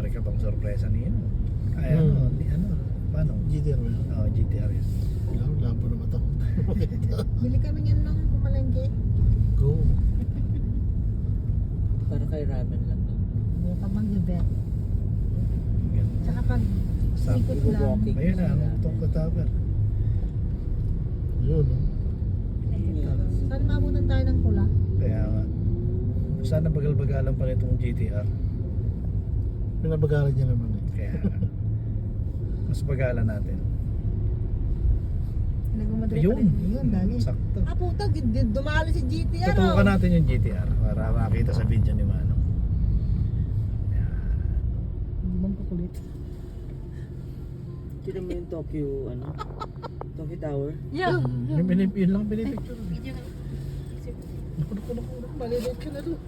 May ka bang sorpresa niya? Ay, paano? GTR ba yun? Oo, GTR yun. Wala pa naman ito. Bili kami niyan nung pumalengke. Go. Para kay ramen lang. Pag mag-event. Ganun. Tsaka pag Sample ikot lang. walking. Ayun na, itong kataper. Yun, no? Saan maabutan tayo ng pula? Kaya nga. Sana bagal-bagalan pa nitong GTR. Pinabagalan niya naman eh. Kaya mas bagalan natin. Nagmamadali Ayun. pa rin. Ayun, dali. Sakto. Ah, puta, dumali si GTR. Tutukan natin yung GTR para makita sa video ni Manong. Yan. Hindi bang kukulit? Tignan mo yung Tokyo, Tokyo Tower. Yeah. Yun lang pinipicture. Naku, malilate ka na doon.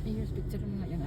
Ayos, picture mo nga yan.